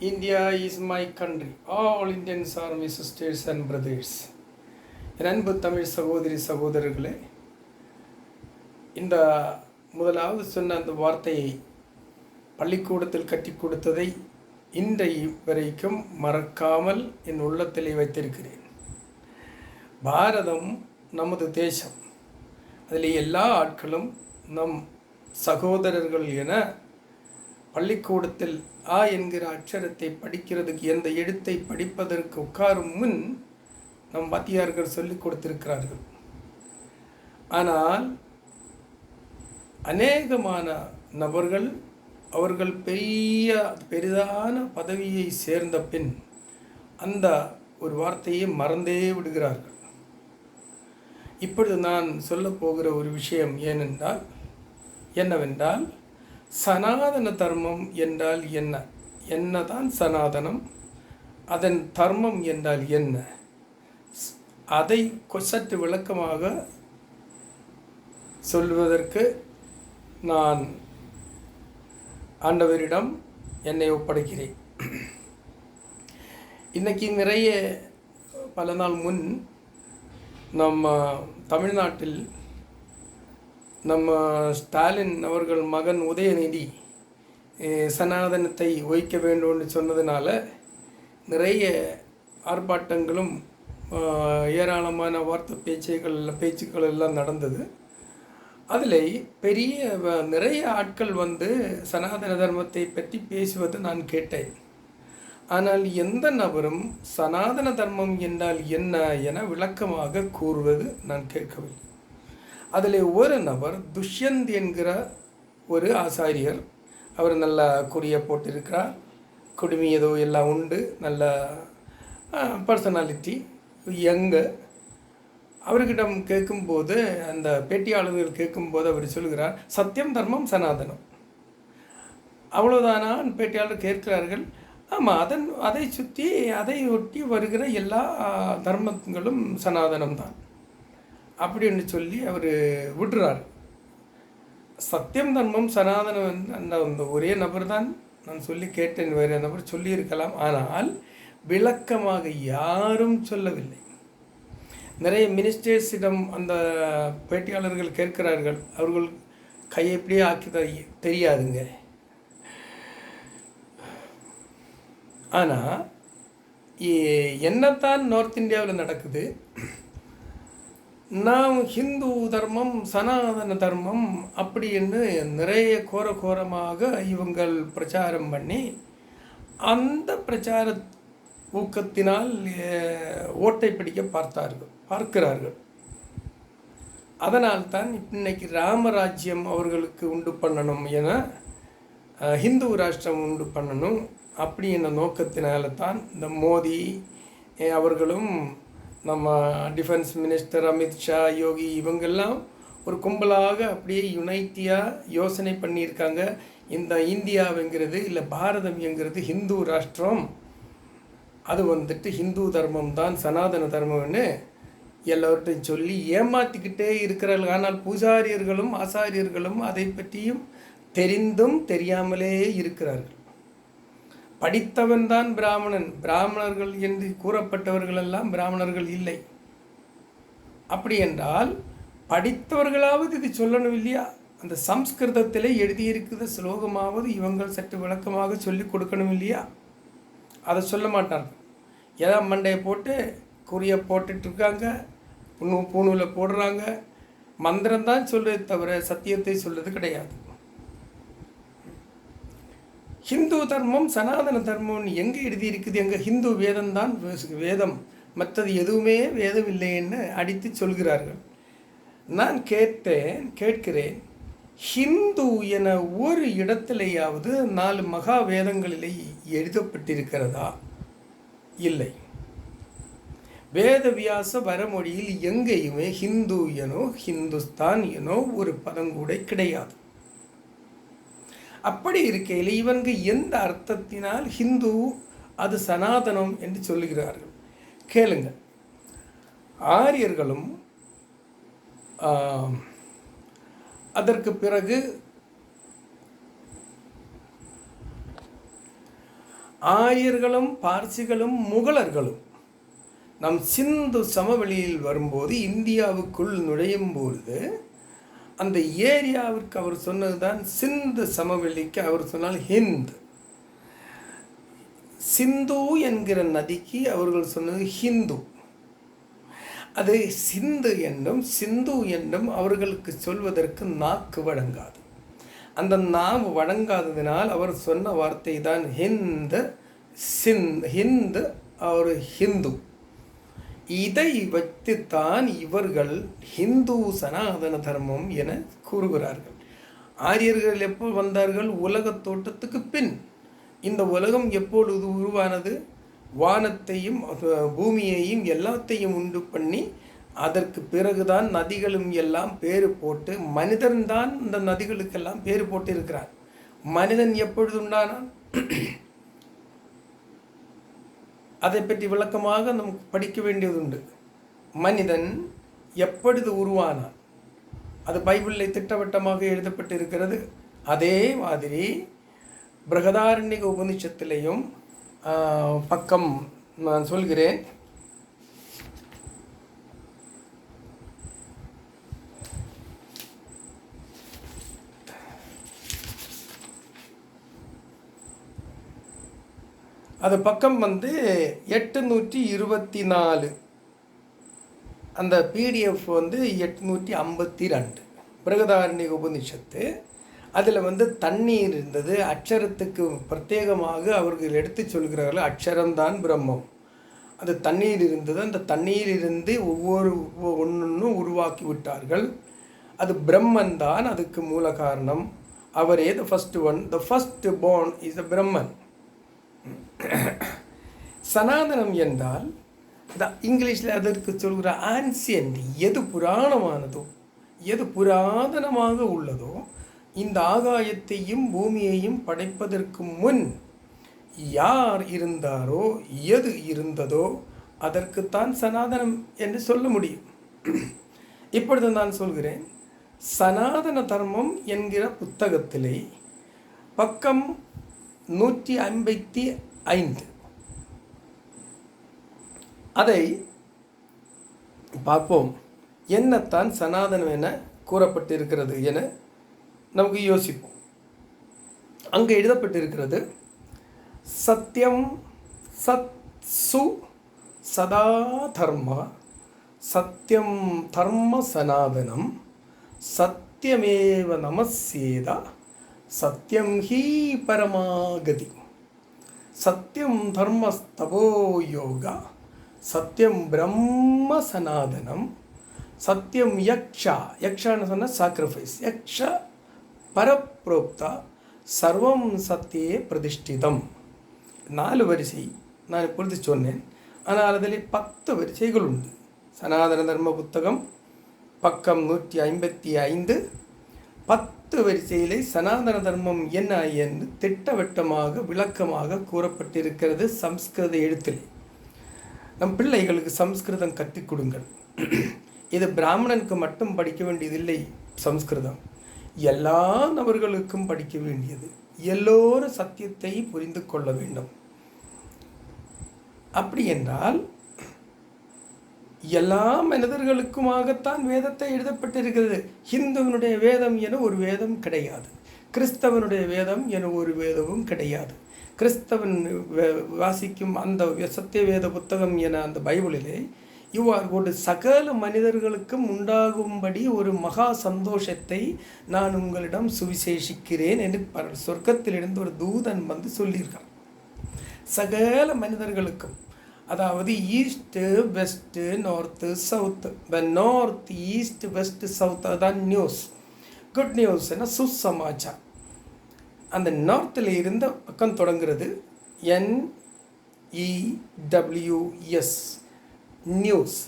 India is my country. All Indians are my sisters and brothers. என் அன்பு தமிழ் சகோதரி சகோதரர்களே, இந்த முதலாவது சொன்ன அந்த வார்த்தையை பள்ளிக்கூடத்தில் கற்றுக் கொடுத்ததை இன்றைய வரைக்கும் மறக்காமல் என் உள்ளத்திலே வைத்திருக்கிறேன். பாரதம் நமது தேசம். அதில் எல்லா ஆட்களும் நம் சகோதரர்கள் என பள்ளிக்கூடத்தில் ஆ என்கிற அட்சரத்தை படிக்கிறதுக்கு, எந்த எழுத்தை படிப்பதற்கு உட்காரும் முன் நம் வாத்தியார்கள் சொல்லிக் கொடுத்திருக்கிறார்கள். ஆனால் அநேகமான நபர்கள் அவர்கள் பெரிதான பதவியை சேர்ந்த பின் அந்த ஒரு வார்த்தையை மறந்தே விடுகிறார்கள். இப்பொழுது நான் சொல்ல போகிற ஒரு விஷயம் என்னவென்றால் சனாதன தர்மம் என்றால் என்ன, என்னதான் சனாதனம், அதன் தர்மம் என்றால் என்ன, அதை சற்று விளக்கமாக சொல்வதற்கு நான் ஆண்டவரிடம் என்னை ஒப்படைக்கிறேன். இன்றைக்கி நிறைய பல நாள் முன் நம்ம தமிழ்நாட்டில் நம்ம ஸ்டாலின் அவர்கள் மகன் உதயநிதி சனாதனத்தை ஒழிக்க வேண்டும்னு சொன்னதுனால நிறைய ஆர்ப்பாட்டங்களும் ஏராளமான பேச்சுக்கள் எல்லாம் நடந்தது. அதில் நிறைய ஆட்கள் சனாதன தர்மத்தை பற்றி பேசுவது நான் கேட்டேன். ஆனால் எந்த நபரும் சனாதன தர்மம் என்றால் என்ன என விளக்கமாக கூறுவது நான் கேட்கவில்லை. அதில் ஒரு நபர் துஷ்யந்த் என்கிற ஒரு ஆசாரியர், அவர் நல்ல கொடிய போட்டிருக்கிறார், குடுமி ஏதோ எல்லாம் உண்டு, நல்ல பர்சனாலிட்டி, யங்கு. அவர்கிட்ட கேட்கும்போது, அந்த பேட்டியாளர்கள் கேட்கும்போது அவர் சொல்கிறார், சத்தியம் தர்மம் சனாதனம். அவ்வளோதானா பேட்டியாளர் கேட்கிறார்கள். ஆமாம், அதை சுற்றி அதை ஒட்டி வருகிற எல்லா தர்மங்களும் சனாதனம்தான் அப்படின்னு சொல்லி அவர் விடுறார். சத்தியம் தர்மம் சனாதனம் அந்த ஒரே நபர் தான் நான் சொல்லி கேட்டேன், வேறு நபர் சொல்லியிருக்கலாம். ஆனால் விளக்கமாக யாரும் சொல்லவில்லை. நிறைய மினிஸ்டர்ஸிடம் அந்த பேட்டியாளர்கள் கேட்கிறார்கள், அவர்கள் கையை எப்படியே ஆக்கி தெரியாதுங்க. ஆனால் என்னத்தான் நார்த் இந்தியாவில் நடக்குது, நாம் ஹிந்து தர்மம் சனாதன தர்மம் அப்படின்னு நிறைய கோரமாக இவங்கள் பிரச்சாரம் பண்ணி அந்த பிரச்சார ஊக்கத்தினால் ஓட்டை பிடிக்க பார்க்கிறார்கள். அதனால்தான் இன்னைக்கு ராமராஜ்யம் அவர்களுக்கு உண்டு பண்ணணும் என, ஹிந்து ராஷ்டிரம் உண்டு பண்ணணும் அப்படி என்ற நோக்கத்தினால தான் இந்த மோடி அவர்களும், நம்ம டிஃபென்ஸ் மினிஸ்டர் அமித்ஷா, யோகி, இவங்கெல்லாம் ஒரு கும்பலாக அப்படியே யுனைட்டியாக யோசனை பண்ணியிருக்காங்க. இந்த இந்தியாவுங்கிறது இல்லை பாரதம் என்கிறது ஹிந்து ராஷ்டிரம், அது ஹிந்து தர்மம் தான் சனாதன தர்மம்னு எல்லோர்ட்டையும் சொல்லி ஏமாற்றிக்கிட்டே இருக்கிறார்கள். ஆனால் பூஜாரியர்களும் ஆசாரியர்களும் அதை பற்றியும் தெரிந்தும் தெரியாமலே இருக்கிறார்கள். படித்தவன் தான் பிராமணன், பிராமணர்கள் என்று கூறப்பட்டவர்களெல்லாம் பிராமணர்கள் இல்லை. அப்படி என்றால் படித்தவர்களாவது இது சொல்லணும் இல்லையா? அந்த சம்ஸ்கிருதத்தில் எழுதியிருக்கிற ஸ்லோகமாவது இவங்கள் சற்று விளக்கமாக சொல்லி கொடுக்கணும் இல்லையா? அதை சொல்ல மாட்டார்கள். ஏதோ மண்டையை போட்டு குறிய போட்டுட்ருக்காங்க, பூணூவில் போடுறாங்க, மந்திரம்தான் சொல்றது தவிர சத்தியத்தை சொல்வது கிடையாது. ஹிந்து தர்மம் சனாதன தர்மம்னு எங்கே எழுதியிருக்குது? எங்கள் ஹிந்து வேதம்தான் வேதம், மற்றது எதுவுமே வேதம் இல்லைன்னு அடித்து சொல்கிறார்கள். நான் கேட்கிறேன், ஹிந்து என ஒரு இடத்திலேயாவது 4 மகா வேதங்களிலே எழுதப்பட்டிருக்கிறதா? இல்லை. வேதவியாச வரமொழியில் எங்கேயுமே ஹிந்து எனோ ஹிந்துஸ்தான் எனோ ஒரு பதங்கூட கிடையாது. அப்படி இருக்கையில் இவங்க எந்த அர்த்தத்தினால் ஹிந்து அது சனாதனம் என்று சொல்லுகிறார்கள்? கேளுங்க. ஆரியர்களும் அதற்கு பிறகு ஆரியர்களும் பார்சிகளும் முகலர்களும் நம் சிந்து சமவெளியில் வரும்போது இந்தியாவுக்குள் நுழையும் பொழுது அந்த ஏரியாவிற்கு அவர் சொன்னது தான் சிந்து சமவெளிக்கு அவர் சொன்னால் ஹிந்த். சிந்து என்கிற நதிக்கு அவர்கள் சொன்னது ஹிந்து. அது சிந்து என்றும் சிந்து என்றும் அவர்களுக்கு சொல்வதற்கு நாக்கு வழங்காது. அந்த நாவு வழங்காததினால் அவர் சொன்ன வார்த்தை தான் ஹிந்து. ஹிந்து ஒரு ஹிந்து. இதை வைத்துத்தான் இவர்கள் ஹிந்து சனாதன தர்மம் என கூறுகிறார்கள். ஆரியர்கள் எப்போ வந்தார்கள்? உலக தோட்டத்துக்கு பின். இந்த உலகம் எப்பொழுது உருவானது? வானத்தையும் பூமியையும் எல்லாத்தையும் உண்டு பண்ணி அதற்கு பிறகுதான் நதிகளும் எல்லாம் பேரு போட்டு மனிதன்தான் இந்த நதிகளுக்கெல்லாம் பேரு போட்டு இருக்கிறார். மனிதன் எப்பொழுது உண்டானான்? அதை பற்றி விளக்கமாக நமக்கு படிக்க வேண்டியதுண்டு. மனிதன் எப்பொழுது உருவானான்? அது பைபிளில் திட்டவட்டமாக எழுதப்பட்டு இருக்கிறது. அதே மாதிரி பிருகதாரண்யக உபனிஷத்திலையும் பக்கம் நான் சொல்கிறேன். அது பக்கம் 824. அந்த பிடிஎஃப் 852 பிருகதாரண்யக உபனிஷத்து. அதில் தண்ணீர் இருந்தது. அக்ஷரத்துக்கு பிரத்யேகமாக அவர்கள் எடுத்து சொல்கிறார்கள், அக்ஷரம்தான் பிரம்மம். அது தண்ணீர் இருந்தது. அந்த தண்ணீரிலிருந்து ஒவ்வொரு ஒன்றும் உருவாக்கி விட்டார்கள். அது பிரம்மன் தான் அதுக்கு மூல காரணம். அவரே the first one. The first born is the பிரம்மன். சனாதனம் என்றால் இங்கிலீஷில் அதற்கு சொல்கிற ஆன்சியன்ட். எது புராணமானதோ, எது புராதனமாக உள்ளதோ, இந்த ஆகாயத்தையும் பூமியையும் படைப்பதற்கு முன் யார் இருந்தாரோ, எது இருந்ததோ அதற்குத்தான் சனாதனம் என்று சொல்ல முடியும். இப்பொழுது நான் சொல்கிறேன். சனாதன தர்மம் என்கிற புத்தகத்திலே பக்கம் 155 அதை பார்ப்போம். என்னத்தான் சனாதனம் என கூறப்பட்டிருக்கிறது என நமக்கு யோசிப்போம். அங்கே எழுதப்பட்டிருக்கிறது, சத்தியம் சத்சு சதா தர்ம சத்தியம் தர்ம சனாதனம் சத்தியமேவ நமஸ்யேத சத்தியம் ஹி பரமாகதி சத்தியம் தர்மஸ்தபோ யோகா சத்தியம் பிரம்ம சனாதனம் சத்தியம் யக்ஷான்னு சொன்ன சாக்ரிஃபைஸ் யக்ஷ பரப்ரோக்தா சர்வம் சத்தியே பிரதிஷ்டிதம். 4 வரிசை நான் இப்பொழுது சொன்னேன். ஆனால் அதில் 10 வரிசைகள் உண்டு. சனாதன தர்ம புத்தகம் பக்கம் 155 10 வரிசையிலே சனாதன தர்மம் என்ன என்று திட்டவட்டமாக விளக்கமாக கூறப்பட்டிருக்கிறது சம்ஸ்கிருத எழுத்தில். நம் பிள்ளைகளுக்கு சம்ஸ்கிருதம் கற்றுக் கொடுங்கள். இது பிராமணனுக்கு மட்டும் படிக்க வேண்டியதில்லை. சம்ஸ்கிருதம் எல்லா நபர்களுக்கும் படிக்க வேண்டியது. எல்லோரும் சத்தியத்தை புரிந்து கொள்ள வேண்டும். அப்படி என்றால் எல்லா மனிதர்களுக்குமாகத்தான் வேதத்தை எழுதப்பட்டிருக்கிறது. ஹிந்துவனுடைய வேதம் என ஒரு வேதம் கிடையாது. கிறிஸ்தவனுடைய வேதம் என ஒரு வேதமும் கிடையாது. கிறிஸ்தவன் வாசிக்கும் அந்த சத்திய வேத புத்தகம் என அந்த பைபிளிலே இவ்வாறு சகல மனிதர்களுக்கும் உண்டாகும்படி ஒரு மகா சந்தோஷத்தை நான் உங்களிடம் சுவிசேஷிக்கிறேன் என்று சொர்க்கத்திலிருந்து ஒரு தூதன் சொல்லியிருக்கான். சகல மனிதர்களுக்கும், அதாவது east west north south. North east west south அதான் நியூஸ். குட் நியூஸ் என்ன சுசமாச்சார். அந்த நார்த்தில் இருந்த பக்கம் தொடங்குறது NEWS news.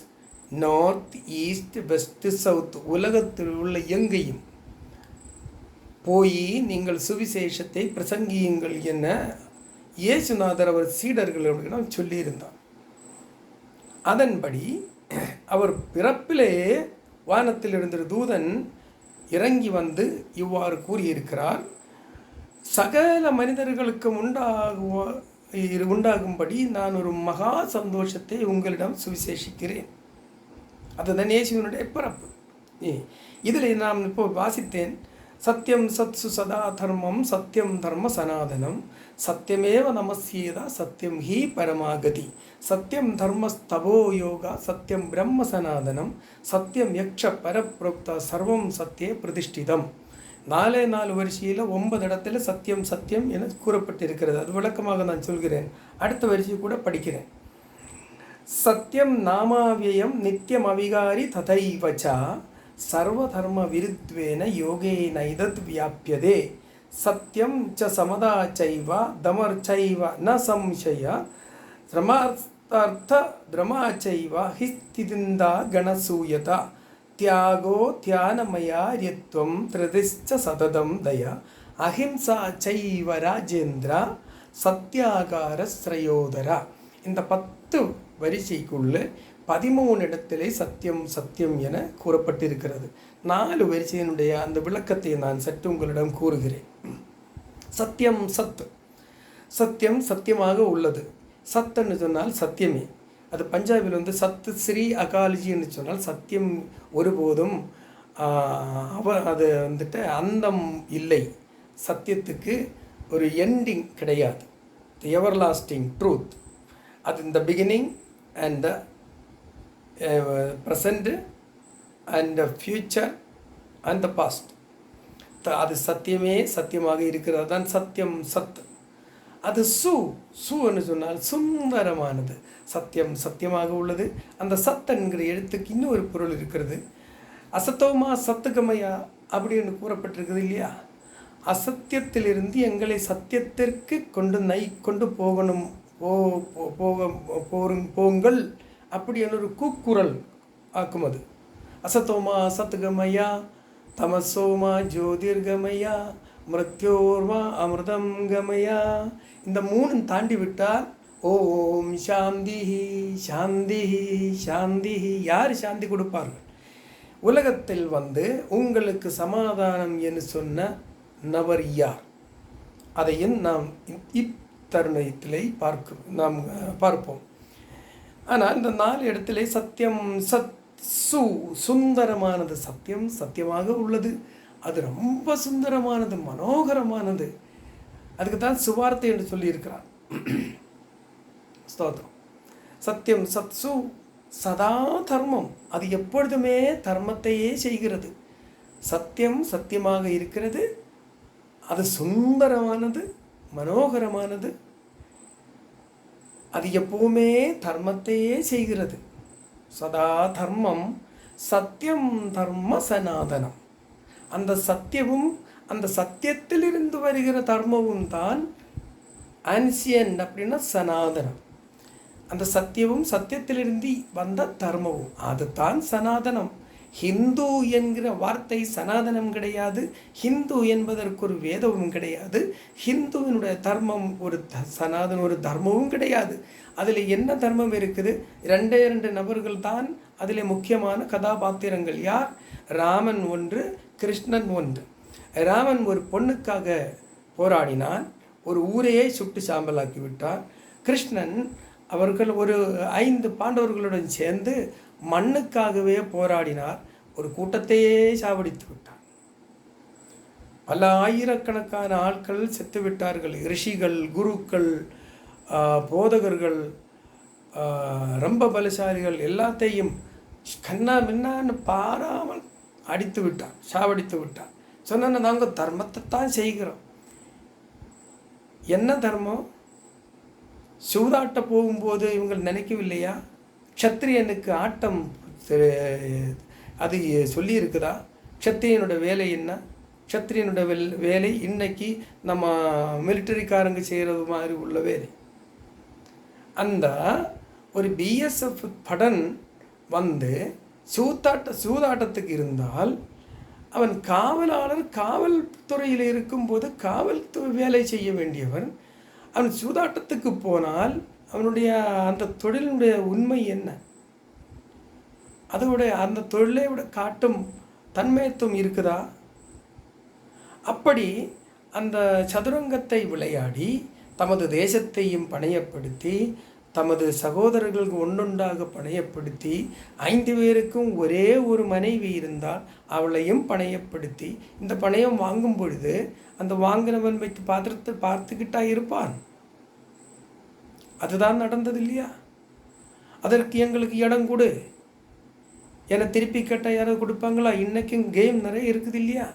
North east west south உலகத்தில் உள்ள எங்கேயும் போய் நீங்கள் சுவிசேஷத்தை பிரசங்கியுங்கள் என இயேசுநாதர் அவர் சீடர்களிடம் சொல்லியிருந்தார். அதன்படி அவர் பிறப்பிலே வானத்தில் இருந்த தூதன் இறங்கி இவ்வாறு கூறியிருக்கிறார். சகல மனிதர்களுக்கும் உண்டாகும்படி நான் ஒரு மகா சந்தோஷத்தை உங்களிடம் சுவிசேஷிக்கிறேன். அதுதான் இயேசுவினுடைய பிறப்பு. இதில் நான் இப்போ வாசித்தேன். சத்தியம் சத்சு சதா தர்மம் சத்தியம் தர்ம சனாதனம் சத்தியமேவ நமஸ்யேதா சத்தியம் ஹி பரமாகதி சத்தியம் தர்மஸ்தபோ யோகா சத்தியம் பிரம்ம சனாதனம் சத்தியம் யக்ஷ பரப்ரோக்தா சர்வம் சத்தியே பிரதிஷ்டிதம். 4 வரிசையில் 9 இடத்துல சத்தியம் சத்தியம் என கூறப்பட்டிருக்கிறது. அது விளக்கமாக நான் சொல்கிறேன். அடுத்த வரிசையை கூட படிக்கிறேன். சத்தியம் நாமாவியம் நித்தியம் அவிகாரி ததைவச்சா சர்வதர்ம விருத்வேன யோகே நைதத் வியாபியதே சத்தியம் ச சமதா சைவ தமர்ச்சைவ ந சம்சய திரமார்த்த திரமாச்சைவ ஹிஸ்திதிந்தா கணசூயதா தியாகோ தியானமயாரியத்வம் திரதிஷ்ச சததம் தயா அஹிம்சா சைவ ராஜேந்திரா சத்யாகார ஸ்ரயோதரா. இந்த 10 வரிசைக்குள்ள 13 இடத்திலே சத்தியம் சத்தியம் என கூறப்பட்டிருக்கிறது. 4 வரிசையினுடைய அந்த விளக்கத்தை நான் சற்று உங்களிடம் கூறுகிறேன். சத்தியம் சத், சத்தியம் சத்தியமாக உள்ளது. சத்துன்னு சொன்னால் சத்தியமே. அது பஞ்சாபில் வந்து சத்து ஸ்ரீ அகாலஜின்னு சொன்னால் சத்தியம் ஒருபோதும் அது வந்துட்டு அந்தம் இல்லை. சத்தியத்துக்கு ஒரு எண்டிங் கிடையாது. The everlasting truth. அது இந்த beginning and the present and the future and the past. அது சத்தியமே சத்தியமாக இருக்கிறது தான் சத்தியம் சத். அது சுன்னு சொன்னால் சுந்தரமானது. சத்தியம் சத்தியமாக உள்ளது. அந்த சத் என்கிற எழுத்துக்கு இன்னொரு பொருள் இருக்கிறது. அசத்தோமா சத்துகமையா அப்படின்னு கூறப்பட்டிருக்குது இல்லையா? அசத்தியத்திலிருந்து எங்களை சத்தியத்திற்கு கொண்டு போகணும் போங்கள் அப்படின்னு ஒரு கூக்குரல் ஆக்கும். அது அசத்தோமா சத்துகமையா தமசோமா ஜோதிர்கமயா மிருத்யோர்மா அமிர்தம் கமயா. இந்த 3 தாண்டி விட்டால் ஓம் சாந்தி சாந்தி சாந்தி. யார் சாந்தி கொடுப்பார்கள்? உலகத்தில் வந்து உங்களுக்கு சமாதானம் என்று சொன்ன நபர் யார்? அதையும் நாம் இத்தருணத்திலே நாம் பார்ப்போம். ஆனால் இந்த 4 இடத்திலே சத்தியம் சத் சுந்தரமானது. சத்தியம் சத்தியமாக உள்ளது. அது ரொம்ப சுந்தரமானது, மனோகரமானது. அதுக்கு தான் சுவார்த்தை என்று சொல்லியிருக்கிறார். ஸ்தோத்திரம். சத்தியம் சத்சு சதா தர்மம். அது எப்பொழுதுமே தர்மத்தையே செய்கிறது. சத்தியம் சத்தியமாக இருக்கிறது. அது சுந்தரமானது, மனோகரமானது. அது எப்பவுமே தர்மத்தையே செய்கிறது. சதா தர்மம் சத்தியம் தர்ம சனாதனம். அந்த சத்தியமும் அந்த சத்தியத்திலிருந்து வருகிற தர்மமும் தான் ஆன்சியன் அப்படின்னா சனாதனம். அந்த சத்தியமும் சத்தியத்திலிருந்து வந்த தர்மமும் அதுதான் சனாதனம். ஹிந்து என்கிற வார்த்தை சனாதனம் கிடையாது. ஹிந்து என்பதற்கு ஒரு வேதமும் கிடையாது. ஹிந்துவினுடைய தர்மம் ஒரு சனாதன ஒரு தர்மமும் கிடையாது. அதில் என்ன தர்மம் இருக்குது? 2 நபர்கள் தான் அதில் முக்கியமான கதாபாத்திரங்கள். யார்? ராமன் ஒன்று, கிருஷ்ணன் ஒன்று. ராமன் ஒரு பொண்ணுக்காக போராடினான். ஒரு ஊரையே சுட்டு சாம்பலாக்கி விட்டார். கிருஷ்ணன் அவர்கள் ஒரு 5 பாண்டவர்களுடன் சேர்ந்து மண்ணுக்காகவே போராடினார். ஒரு கூட்டத்தையே சாவடித்து விட்டார். பல ஆயிரக்கணக்கான ஆட்கள் செத்து விட்டார்கள். ரிஷிகள், குருக்கள், போதகர்கள், ரொம்ப பலசாலிகள் எல்லாத்தையும் கண்ணா பின்னான்னு பாராமல் அடித்து விட்டார், சாவடித்து விட்டார். சொன்ன நாங்கள் தர்மத்தை தான் செய்கிறோம். என்ன தர்மம்? சூதாட்ட போகும்போது இவங்க நினைக்கவில்லையா? க்ஷத்ரியனுக்கு ஆட்டம் அது சொல்லி இருக்குதா? க்ஷத்ரியனோட வேலை என்ன? க்ஷத்ரியனோட வேலை இன்னைக்கு நம்ம மிலிட்டரிக்காரங்க செய்கிறது மாதிரி உள்ள வேலை. அந்த ஒரு பிஎஸ்எஃப் படன் வந்து சூதாட்டத்துக்கு இருந்தால் அவன் காவலாளர், காவல்துறையில் இருக்கும்போது காவல் வேலை செய்ய வேண்டியவன். அவன் சூதாட்டத்துக்கு போனால் அவனுடைய அந்த தொழிலுடைய உண்மை என்ன? அதோட அந்த தொழிலை விட காட்டும் தன்மையத்துவம் இருக்குதா? அப்படி அந்த சதுரங்கத்தை விளையாடி தமது தேசத்தையும் பணையப்படுத்தி, தமது சகோதரர்கள் ஒன்றொன்றாக பணையப்படுத்தி, 5 பேருக்கும் ஒரே ஒரு மனைவி இருந்தால் அவளையும் பணையப்படுத்தி, இந்த பணையம் வாங்கும் பொழுது அந்த வாங்கினவன் வைத்து பாத்திரத்தை பார்த்துக்கிட்டா இருப்பான். அதுதான் நடந்தது இல்லையா? அதற்கு எங்களுக்கு இடம் கொடு என திருப்பி கேட்டால் யாராவது கொடுப்பாங்களா? இன்றைக்கும் கேம் நிறைய இருக்குது இல்லையா?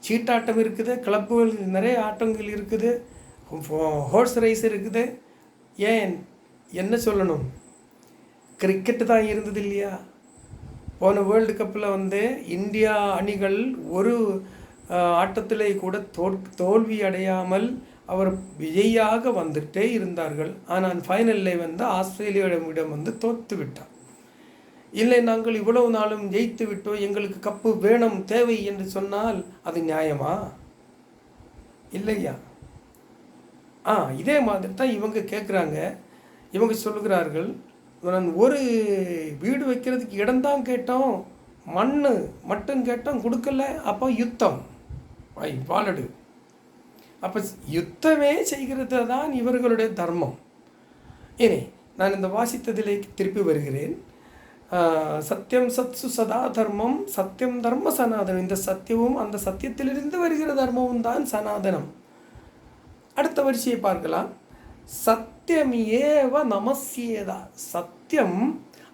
சீட்டாட்டம் இருக்குது, கிளப்புகள் நிறைய ஆட்டங்கள் இருக்குது, ஹார்ஸ் ரைஸ் இருக்குது. ஏன் என்ன சொல்லணும், கிரிக்கெட்டு தான் இருந்தது இல்லையா? போன வேர்ல்டு கப்பில் இந்தியா அணிகள் ஒரு ஆட்டத்திலே கூட தோல்வி அடையாமல் அவர் விஜயாக வந்துட்டே இருந்தார்கள். ஆனால் ஃபைனலில் ஆஸ்திரேலியாவிடம் தோற்று விட்டார். இல்லை, நாங்கள் இவ்வளவு நாளும் ஜெயித்து விட்டோம், எங்களுக்கு கப்பு வேணும் தேவை என்று சொன்னால் அது நியாயமா? இல்லையா? இதே மாதிரி தான் இவங்க கேட்குறாங்க. இவங்க சொல்லுகிறார்கள், நான் ஒரு வீடு வைக்கிறதுக்கு இடம்தான் கேட்டோம், மண் மட்டும் கேட்டோம், கொடுக்கல, அப்போ யுத்தம் வாழடு. அப்போ யுத்தமே செய்கிறது தான் இவர்களுடைய தர்மம். இனி நான் இந்த வாசித்ததிலே திருப்பி வருகிறேன். சத்தியம் சத்சு சதா தர்மம், சத்தியம் தர்ம சனாதனம். இந்த சத்தியமும் அந்த சத்தியத்திலிருந்து வருகிற தர்மமும் தான் சனாதனம். அடுத்த வரிசையை பார்க்கலாம். சத்தியம் ஏவ நமஸ்யேதா. சத்தியம்,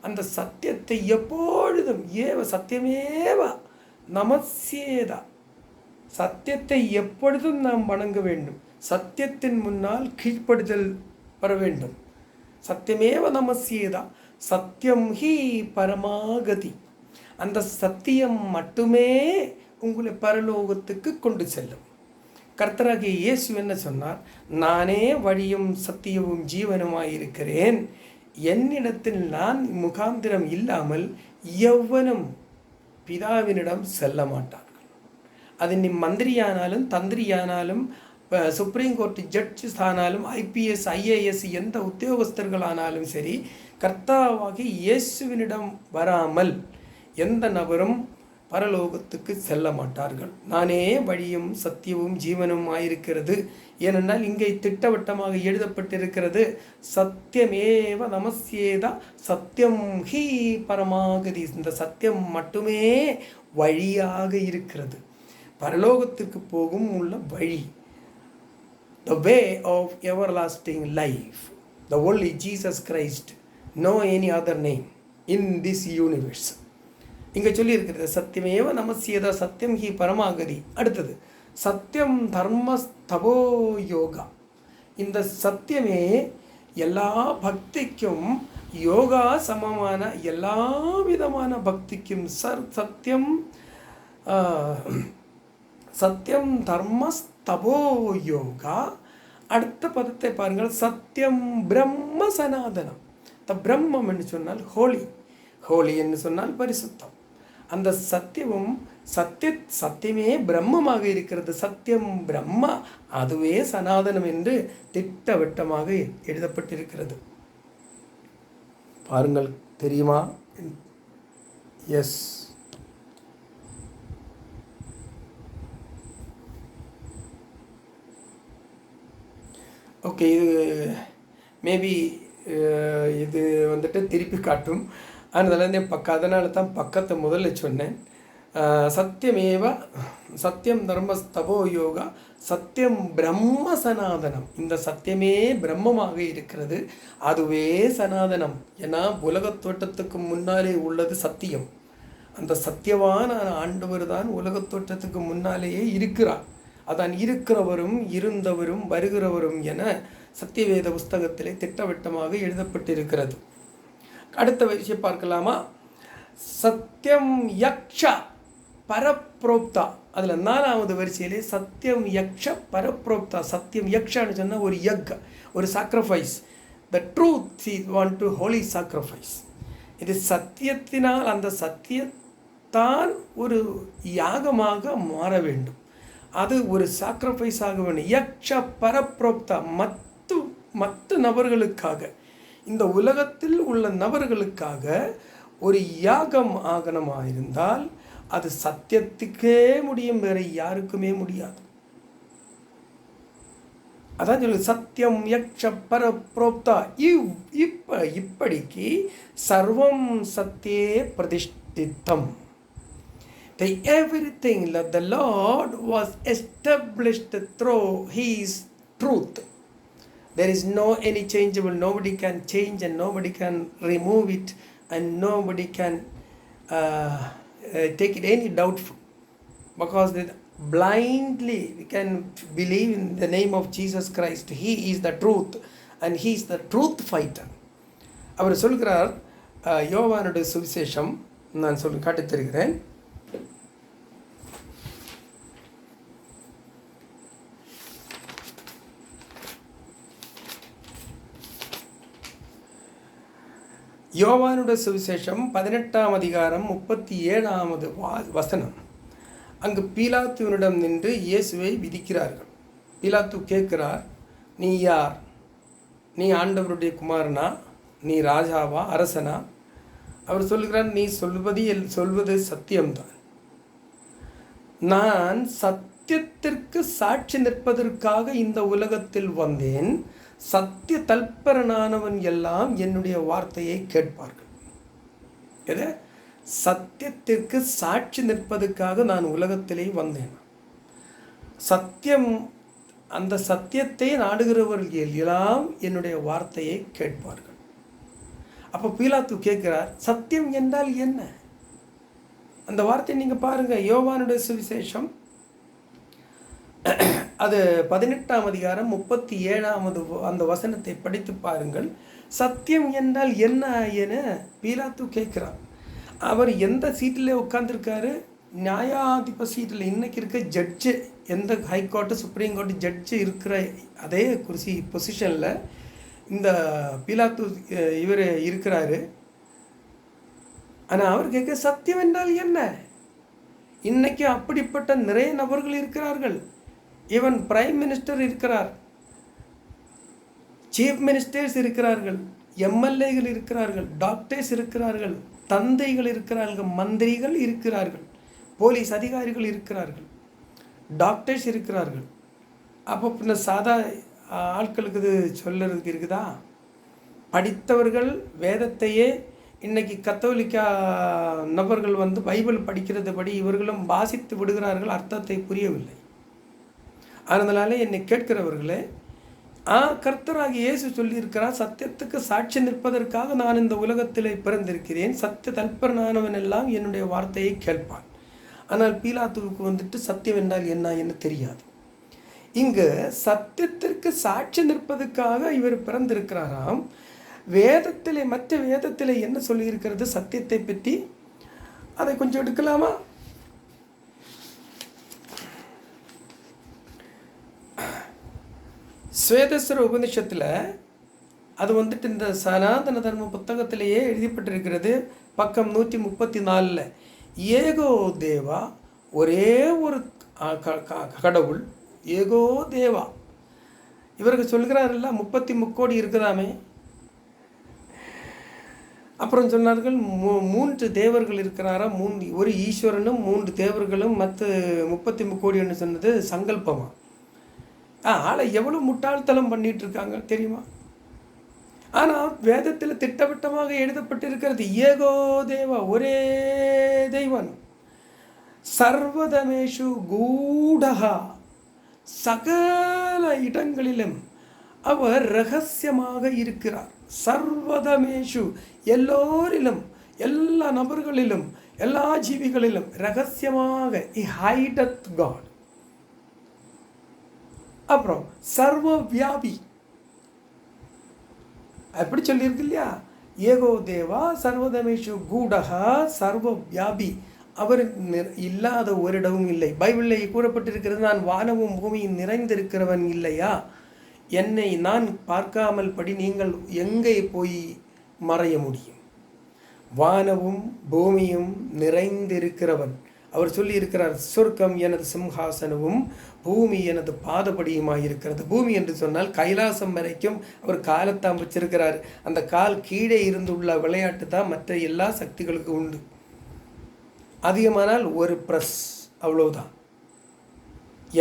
அந்த சத்தியத்தை எப்பொழுதும், சத்தியமேவ நமஸ்யேதா, சத்தியத்தை எப்பொழுதும் நாம் வணங்க வேண்டும். சத்தியத்தின் முன்னால் கீழ்ப்படுதல் வர வேண்டும். சத்தியமேவ நமஸ்யேதா, சத்தியம் ஹி பரமாகதி. அந்த சத்தியம் மட்டுமே உங்களை பரலோகத்துக்கு கொண்டு செல்லும். கர்த்தராகிய இயேசு என்ன சொன்னார்? நானே வழியும் சத்தியமும் ஜீவனுமாயிருக்கிறேன், என்னிடத்தில் நான் முகாந்திரம் இல்லாமல் எவனும் பிதாவினிடம் செல்ல மாட்டார்கள். அது நீ மந்திரியானாலும் தந்திரியானாலும் சுப்ரீம் கோர்ட் ஜட்ஜஸ் ஆனாலும் IPS IAS எந்த உத்தியோகஸ்தர்களானாலும் சரி, கர்த்தாவாகி இயேசுவினிடம் வராமல் எந்த நபரும் பரலோகத்துக்கு செல்ல மாட்டார்கள். நானே வழியும் சத்தியமும் ஜீவனும் ஆயிருக்கிறது. ஏனென்றால் இங்கே திட்டவட்டமாக எழுதப்பட்டிருக்கிறது, சத்தியமேவ நமஸ்யேதா, சத்தியம் ஹி பரமாகதி. இந்த சத்தியம் மட்டுமே வழியாக இருக்கிறது, பரலோகத்திற்கு போகும் உள்ள வழி. The way of everlasting life, the only Jesus Christ, no any other name in this universe. இங்கே சொல்லியிருக்கிறது சத்தியமேவ நமஸ்யேதா, சத்தியம் ஹி பரமாகதி. அடுத்தது சத்தியம் தர்ம ஸ்தபோ யோகா. இந்த சத்தியமே எல்லா பக்திக்கும், யோகா சமமான எல்லா விதமான பக்திக்கும் சத்தியம். சத்தியம் தர்ம ஸ்தபோ யோகா. அடுத்த பதத்தை பாருங்கள், சத்தியம் பிரம்ம சனாதனம். பிரம்மம் என்று சொன்னால் ஹோலி, ஹோலி என்று சொன்னால் பரிசுத்தம். அந்த சத்தியமும் சத்தியமே பிரம்மமாக இருக்கிறது. சத்தியம் பிரம்மா, அதுவே சனாதனம் என்று திட்டவட்டமாக எழுதப்பட்டிருக்கிறது. பாருங்கள், தெரியுமா? S, okay. இது மேபி இது திருப்பி காட்டும். அதனால தான் பக்கத்தை முதல்ல சொன்னேன். சத்தியமேவ, சத்தியம் தர்ம ஸ்தபோ யோகா, சத்தியம் பிரம்ம சனாதனம். இந்த சத்தியமே பிரம்மமாக இருக்கிறது, அதுவே சனாதனம். ஏன்னா உலகத் தோட்டத்துக்கு முன்னாலே உள்ளது சத்தியம். அந்த சத்தியவான ஆண்டவர் தான் உலகத் தோட்டத்துக்கு முன்னாலேயே இருக்கிறார். அதான் இருக்கிறவரும் இருந்தவரும் வருகிறவரும் என சத்தியவேத புஸ்தகத்திலே திட்டவட்டமாக எழுதப்பட்டிருக்கிறது. அடுத்த வரிசையை பார்க்கலாமா? சத்தியம் யக்ஷ பரப்ரோக்தா. அதில் 4வது வரிசையிலே சத்தியம் யக்ஷ பரப்ரோக்தா. சத்தியம் யக்ஷான்னு சொன்னால் ஒரு யக், ஒரு sacrifice. The truth is want to holy sacrifice. இது சத்தியத்தினால், அந்த சத்தியத்தான் ஒரு யாகமாக மாற வேண்டும், அது ஒரு சாக்ரிஃபைஸ் ஆக வேண்டும். யக்ஷ பரப்ரோக்தா, மற்ற நபர்களுக்காக, இந்த உலகத்தில் உள்ள நபர்களுக்காக ஒரு யாகம் ஆகனமாக இருந்தால் அது சத்தியத்துக்கே முடியும், வேறு யாருக்குமே முடியாது. அதான் சொல்லு சத்தியம் யக்ஷ பர புரோக்தா இப்படிக்கு சர்வம் சத்தியே பிரதிஷ்டித்தம். Everything that the Lord was established through His truth. There is no any changeable. Nobody can change and nobody can remove it and nobody can take it any doubtful, because blindly we can believe in the name of Jesus Christ. He is the truth and He is the truth fighter. அவர் சொல்கிறார், யோவானுடைய சுவிசேஷம் நான் காட்டித் தருகிறேன். யோவானுடைய சுவிசேஷம் 18ஆம் அதிகாரம் 37வது வசனம். அங்கு பீலாத்துவினிடம் நின்று இயேசுவை விதிக்கிறார்கள். பீலாத்து கேட்கிறார், நீ யார்? நீ ஆண்டவருடைய குமாரனா? நீ ராஜாவா, அரசனா? அவர் சொல்லுகிறார், நீ சொல்வது சத்தியம்தான். நான் சத்தியத்திற்கு சாட்சி நிற்பதற்காக இந்த உலகத்தில் வந்தேன். சத்திய தல்பரனானவன் எல்லாம் என்னுடைய வார்த்தையை கேட்பார்கள். எது? சத்தியத்திற்கு சாட்சி நிற்பதற்காக நான் உலகத்திலே வந்தேன். சத்தியம், அந்த சத்தியத்தை நாடுகிறவர்கள் எல்லாம் என்னுடைய வார்த்தையை கேட்பார்கள். அப்போ பீலாத்து கேட்கிறார், சத்தியம் என்றால் என்ன? அந்த வார்த்தையை நீங்கள் பாருங்கள். யோவானுடைய சுவிசேஷம் அது 18ஆம் அதிகாரம் 37வது அந்த வசனத்தை படித்து பாருங்கள். சத்தியம் என்றால் என்ன என பீலாத்து கேட்கிறார். அவர் எந்த சீட்டில் உட்கார்ந்துருக்காரு? நியாயாதிப சீட்டில். இன்றைக்கி இருக்க ஜட்ஜு, எந்த ஹைகோர்ட்டு சுப்ரீம் கோர்ட்டு ஜட்ஜு இருக்கிற அதே குர்சி பொசிஷனில் இந்த பீலாத்து இவர் இருக்கிறாரு. ஆனால் அவர் கேட்க, சத்தியம் என்றால் என்ன? இன்றைக்கி அப்படிப்பட்ட நிறைய நபர்கள் இருக்கிறார்கள். ஈவன் பிரைம் மினிஸ்டர் இருக்கிறார், சீஃப் மினிஸ்டர்ஸ் இருக்கிறார்கள், எம்எல்ஏகள் இருக்கிறார்கள், டாக்டர்ஸ் இருக்கிறார்கள், தந்தைகள் இருக்கிறார்கள், மந்திரிகள் இருக்கிறார்கள், போலீஸ் அதிகாரிகள் இருக்கிறார்கள், டாக்டர்ஸ் இருக்கிறார்கள். அப்போ பின்ன சாதா ஆட்களுக்கு இது சொல்லுறதுக்கு இருக்குதா? படித்தவர்கள் வேதத்தையே இன்றைக்கி கத்தோலிக்கா நபர்கள் பைபிள் படிக்கிறது படி இவர்களும் வாசித்து விடுகிறார்கள், அர்த்தத்தை புரியவில்லை. அதனால என்னை கேட்கிறவர்களே, கர்த்தராகி இயேசு சொல்லியிருக்கிறார், சத்தியத்துக்கு சாட்சி நிற்பதற்காக நான் இந்த உலகத்தில் பிறந்திருக்கிறேன். சத்திய தல்பரனானவன் எல்லாம் என்னுடைய வார்த்தையை கேட்பான். ஆனால் பீலாத்துவுக்கு சத்தியம் என்றால் என்ன தெரியாது. இங்கு சத்தியத்திற்கு சாட்சி நிற்பதற்காக இவர் பிறந்திருக்கிறாராம். வேதத்திலே, மற்ற வேதத்திலே என்ன சொல்லியிருக்கிறது சத்தியத்தை பற்றி? அதை கொஞ்சம் எடுக்கலாமா? ஸ்வேதஸ்வர உபநிஷத்தில் அது இந்த சனாதன தர்ம புத்தகத்திலேயே எழுதப்பட்டிருக்கிறது. பக்கம் 134. ஏகோ தேவா, ஒரே ஒரு கடவுள், ஏகோ தேவா. இவருக்கு சொல்கிறாரில்ல 33 கோடி இருக்குதாமே. அப்புறம் சொன்னார்கள் 3 தேவர்கள் இருக்கிறாரா, ஒரு ஈஸ்வரனும் 3 தேவர்களும், மற்ற 33 கோடின்னு சொன்னது சங்கல்பமா? ஆளை எவ்வளோ முட்டாள்தனம் பண்ணிட்டு இருக்காங்க தெரியுமா? ஆனால் வேதத்தில் திட்டவட்டமாக எழுதப்பட்டிருக்கிறது, ஏகோ தேவா, ஒரே தெய்வன், சர்வதமேஷு கூடஹா, சகல இடங்களிலும் அவர் ரகசியமாக இருக்கிறார். சர்வதமேஷு, எல்லோரிலும், எல்லா நபர்களிலும், எல்லா ஜீவிகளிலும் ரகசியமாக. இ ஹைடத் காட். அப்புறம் சர்வ வியாபி, அப்படி சொல்லியிருக்கு இல்லையா? ஏகோ தேவா சர்வதமேஷு கூடஹா சர்வ வியாபி. அவர் இல்லாத ஒரு இடமும் இல்லை. பைபிளில் கூறப்பட்டிருக்கிறது, நான் வானமும் பூமியும் நிறைந்திருக்கிறவன் இல்லையா? என்னை நான் பார்க்காமல் படி நீங்கள் எங்கே போய் மறைய முடியும்? வானமும் பூமியும் நிறைந்திருக்கிறவன். அவர் சொல்லியிருக்கிறார், சொர்க்கம் எனது சிம்ஹாசனமும் பூமி எனது பாதபடியுமாயிருக்கிறது. பூமி என்று சொன்னால் கைலாசம் வரைக்கும் அவர் காலத்தான் வச்சிருக்கிறார். அந்த கால் கீழே இருந்துள்ள விளையாட்டு தான் மற்ற எல்லா சக்திகளுக்கு உண்டு. அதிகமானால் ஒரு ப்ரெஸ், அவ்வளவுதான்.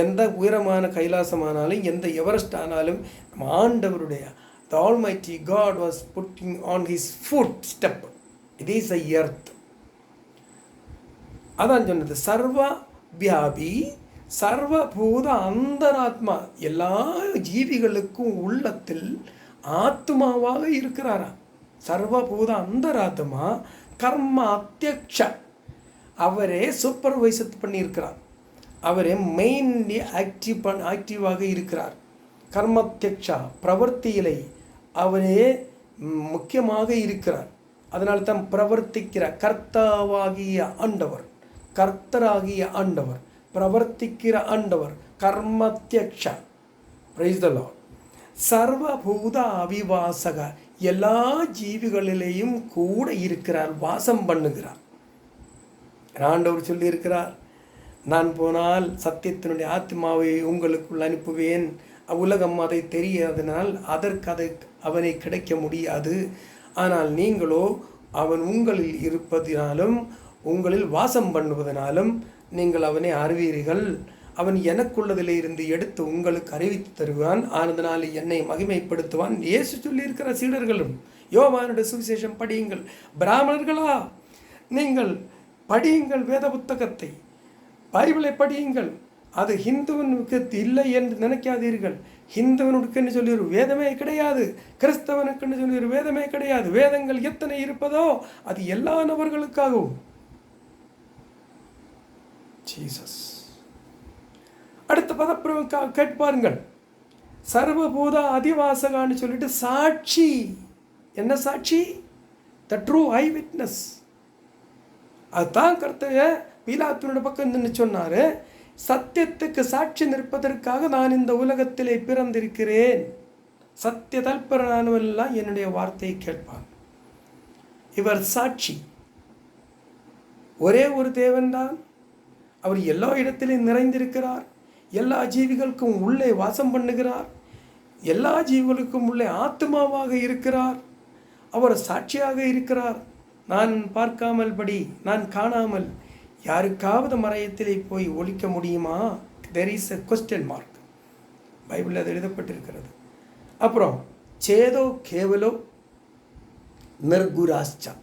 எந்த உயரமான கைலாசமானாலும், எந்த எவரெஸ்ட் ஆனாலும், ஆண்டவருடைய the Almighty God was putting on his footstep. It is a earth. அதான் சொன்னது, சர்வ வியாபி சர்வபூத அந்தராத்மா, எல்லா ஜீவிகளுக்கும் உள்ளத்தில் ஆத்மாவாக இருக்கிறாரா. சர்வபூத அந்தராத்மா கர்ம அத்தியக்ஷ, அவரே சூப்பர்வைசர் பண்ணியிருக்கிறார். அவரே மெயின்லி ஆக்டிவாக இருக்கிறார். கர்மத்தியக்ஷா, பிரவர்த்தியிலே அவரே முக்கியமாக இருக்கிறார். அதனால தான் பிரவர்த்திக்கிற கர்த்தாவாகிய ஆண்டவர், கர்த்தராகிய ஆண்டவர், பிரவர்த்திக்கிற ஆண்டவர், கர்மத்தியக்ஷா. Praise the Lord. சர்வபூத அவிவாசக, எல்லா ஜீவிகளிலேயும் கூட இருக்கிறார், வாசம் பண்ணுகிறார். ஆண்டவர் சொல்லியிருக்கிறார், நான் போனால் சத்தியத்தினுடைய ஆத்மாவை உங்களுக்குள் அனுப்புவேன், உலகம் அதை தெரியாதனால் அதற்கு அவனை கிடைக்க முடியாது. ஆனால் நீங்களோ அவன் உங்களில் இருப்பதினாலும் உங்களில் வாசம் பண்ணுவதனாலும் நீங்கள் அவனை அறிவீர்கள். அவன் எனக்குள்ளதில் இருந்து எடுத்து உங்களுக்கு அறிவித்து தருவான், ஆனதனால் என்னை மகிமைப்படுத்துவான். இயேசு சொல்லியிருக்கிற சீடர்களும், யோவானுடைய சுவிசேஷம் படியுங்கள். பிராமணர்களா, நீங்கள் படியுங்கள், வேத புத்தகத்தை, பைபிளை படியுங்கள். அது ஹிந்துவனுக்கு இல்லை என்று நினைக்காதீர்கள். ஹிந்துவனுக்குன்னு சொல்லி ஒரு வேதமே கிடையாது, கிறிஸ்தவனுக்குன்னு சொல்லி ஒரு வேதமே கிடையாது. வேதங்கள் எத்தனை இருப்பதோ அது எல்லா நபர்களுக்காகவும். ஜீசஸ். அடுத்த பதப்பிரவம் கேட்பாருங்கள். சர்வபூத அதிவாசகான்னு சொல்லிட்டு சாட்சி. என்ன சாட்சி? The true I witness. அதுதான் கர்த்தர் பீலாத்துனோட பக்கம் நின்று சொன்னார், சத்தியத்துக்கு சாட்சி நிற்பதற்காக நான் இந்த உலகத்திலே பிறந்திருக்கிறேன். சத்திய தல்பரனானவெல்லாம் என்னுடைய வார்த்தையை கேட்பான். இவர் சாட்சி. ஒரே ஒரு தேவன்தான், அவர் எல்லா இடத்திலும் நிறைந்திருக்கிறார், எல்லா ஜீவிகளுக்கும் உள்ளே வாசம் பண்ணுகிறார், எல்லா ஜீவிகளுக்கும் உள்ளே ஆத்மாவாக இருக்கிறார், அவர் சாட்சியாக இருக்கிறார். நான் பார்க்காமல் படி, நான் காணாமல் யாருக்காவது மறையத்திலே போய் ஒழிக்க முடியுமா? There is a question mark. பைபிளில் அது எழுதப்பட்டிருக்கிறது. அப்புறம் சேதோ கேவலோ நிர்குராச்சா,